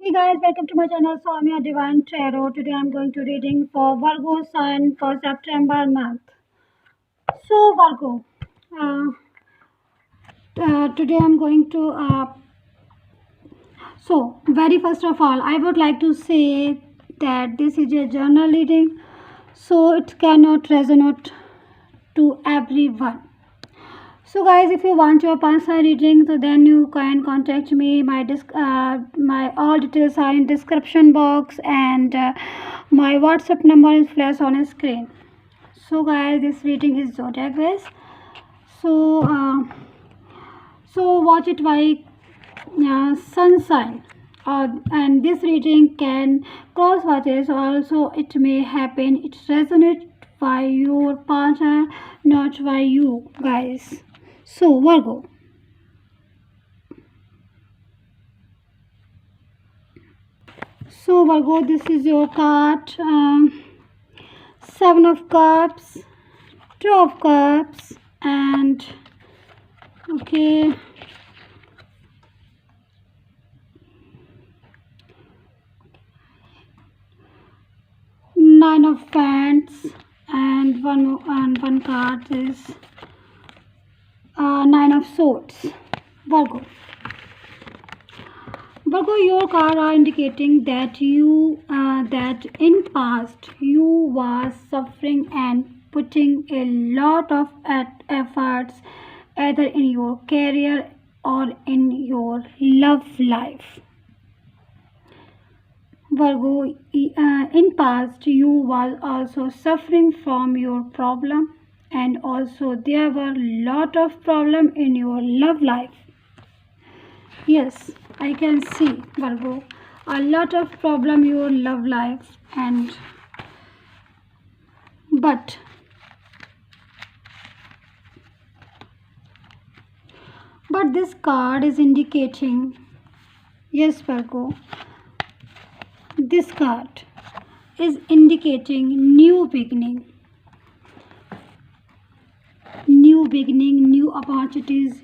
Hey guys, welcome to my channel Soumya Divine Tarot. Today I'm going to reading for Virgo sign for September month. So Virgo, uh, today I'm going to. So very first of all, I would like to say that this is a journal reading, so it cannot resonate to everyone. So guys, if you want your personal reading, so then you can contact me. My all details are in description box, and my WhatsApp number is flash on screen. So guys, this reading is zodiac based. So watch it by sun sign. And this reading can cross watches. Also, it may happen. It resonates by your partner, not by you guys. So Virgo. So Virgo, this is your card. Seven of Cups, Two of Cups, and okay, Nine of Wands, and one card is Nine of Swords. Virgo. Virgo, your card are indicating that that in past you was suffering and putting a lot of efforts either in your career or in your love life. Virgo, in past you was also suffering from your problem, and also there were lot of problem in your love life. Yes, I can see Virgo. A lot of problem your love life, and but this card is indicating, yes Virgo, this card is indicating new beginning, new opportunities.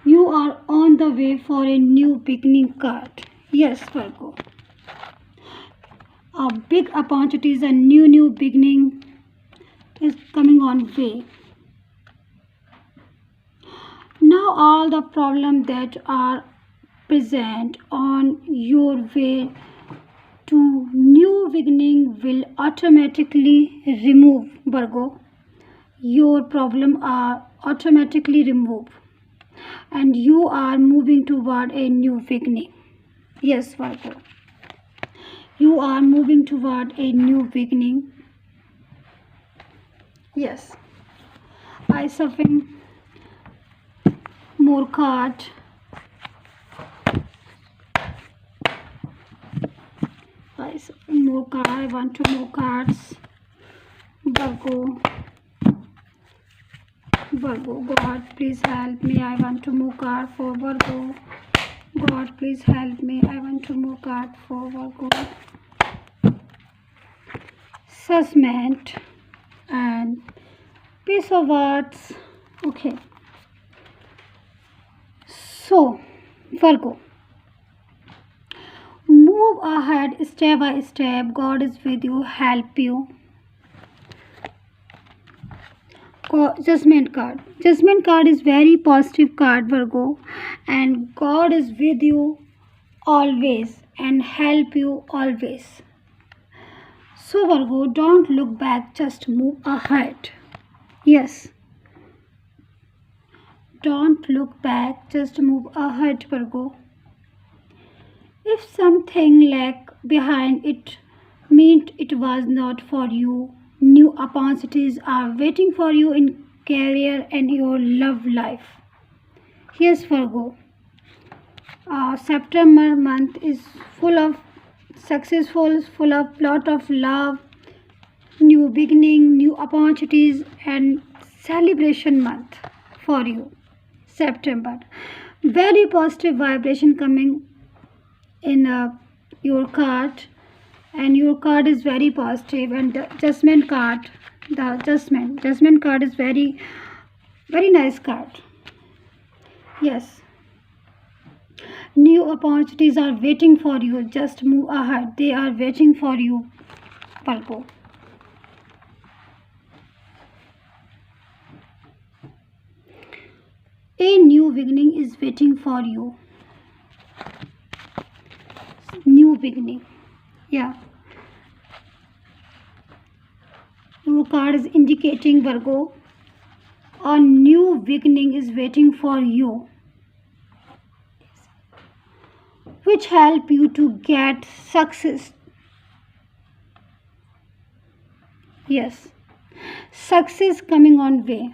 You are on the way for a new beginning card. Yes, Virgo. A big opportunities, a new beginning is coming on way. Now all the problems that are present on your way to new beginning will automatically remove, Virgo. Your problem are automatically removed, and you are moving toward a new beginning. Yes, Virgo. You are moving toward a new beginning. Yes. I suffering more card. I suffering more card. I want to more cards. Virgo. God, please help me. I want to move card for Virgo. God, please help me. I want to move card for Virgo. Sussment and piece of words. Okay. So, Virgo. Move ahead step by step. God is with you. Help you. Judgment card. Judgment card is very positive card, Virgo, and God is with you always and help you always. So Virgo, don't look back, just move ahead. Yes. Don't look back, just move ahead, Virgo. If something lag behind, it meant it was not for you. New opportunities are waiting for you in career and your love life. Yes, Virgo. September month is full of successful, full of lot of love, new beginning, new opportunities, and celebration month for you. September. Very positive vibration coming in your card, and your card is very positive, and the adjustment card, the adjustment card is very nice card. Yes, New opportunities are waiting for you. Just move ahead. They are waiting for you, Virgo. A new beginning is waiting for you. New beginning. Yeah. Your card is indicating, Virgo, a new beginning is waiting for you, which help you to get success. Yes, success coming on way.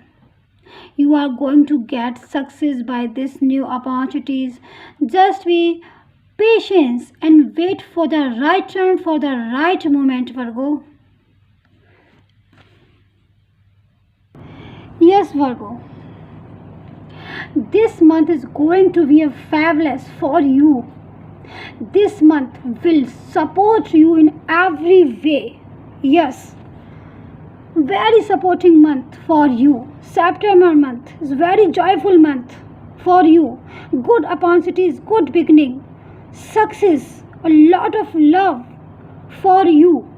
You are going to get success by this new opportunities. Just be patient and wait for the right time, for the right moment, Virgo. Yes, Virgo. This month is going to be a fabulous for you. This month will support you in every way. Yes, very supporting month for you. September month is very joyful month for you. Good opportunities, good beginning, success, a lot of love for you,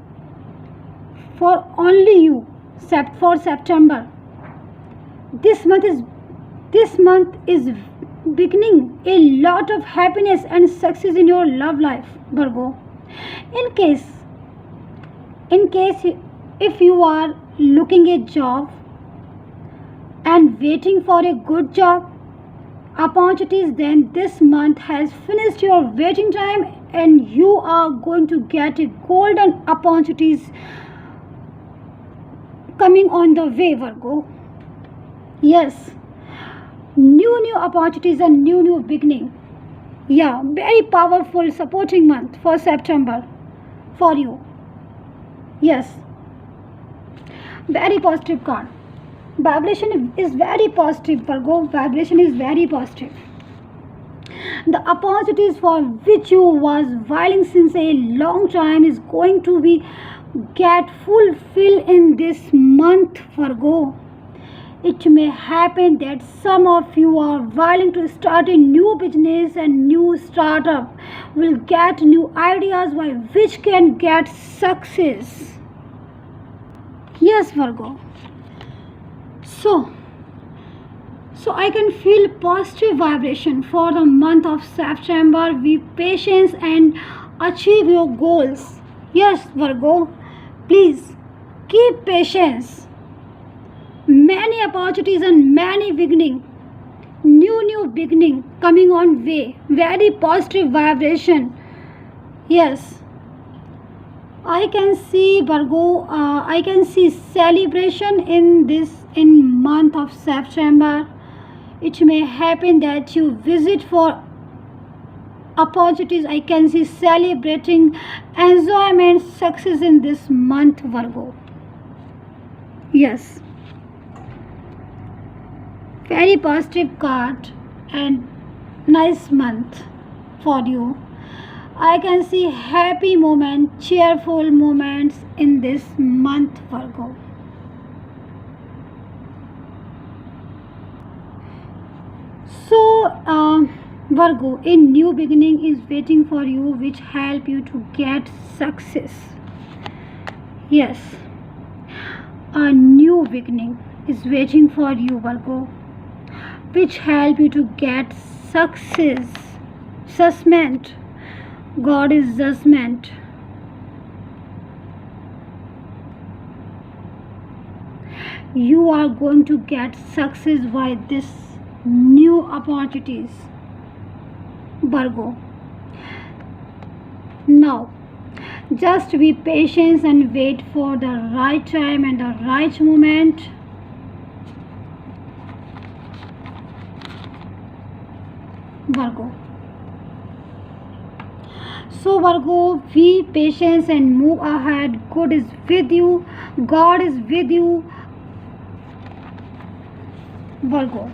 for only you, except for September. This month is beginning a lot of happiness and success in your love life, Virgo. In case if you are looking a job and waiting for a good job opportunities, then this month has finished your waiting time and you are going to get a golden opportunities coming on the way, Virgo. Yes, new opportunities and new beginning. Yeah, very powerful supporting month for September for you. Yes, very positive card. Vibration is very positive, Virgo. Vibration is very positive. The opportunities for which you was whiling since a long time is going to be get fulfilled in this month, Virgo. It may happen that some of you are willing to start a new business and new startup will get new ideas by which can get success. Yes, Virgo. So I can feel positive vibration for the month of September. Be patient and achieve your goals. Yes, Virgo. Please keep patience. Many opportunities and many beginning. New beginning coming on way. Very positive vibration. Yes. I can see, Virgo, I can see celebration in month of September. It may happen that you visit for opportunities. I can see celebrating enjoyment, success in this month, Virgo. Yes, very positive card and nice month for you. I can see happy moments, cheerful moments in this month, Virgo. So, Virgo, a new beginning is waiting for you, which help you to get success. Yes, a new beginning is waiting for you, Virgo, which help you to get success. Judgment. God is judgment. You are going to get success by this new opportunities, Virgo. Now, just be patient and wait for the right time and the right moment. Virgo. So, Virgo, be patient and move ahead. God is with you. God is with you, Virgo.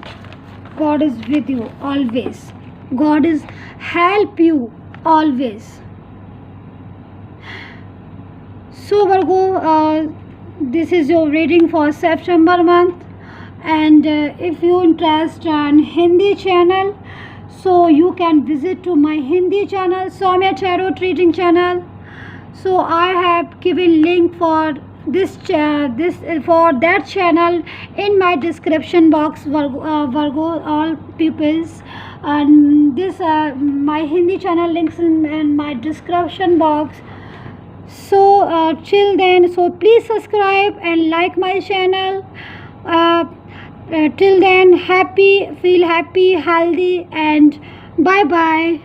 God is with you always. God is help you always. So, Virgo, this is your reading for September month. And if you interest on Hindi channel, So you can visit to my Hindi channel, Soumya Tarot Reading channel. So I have given link for this for that channel in my description box, Virgo all peoples, and this my Hindi channel links in my description box. So till then, so please subscribe and like my channel. Till then, feel happy, healthy, and bye bye.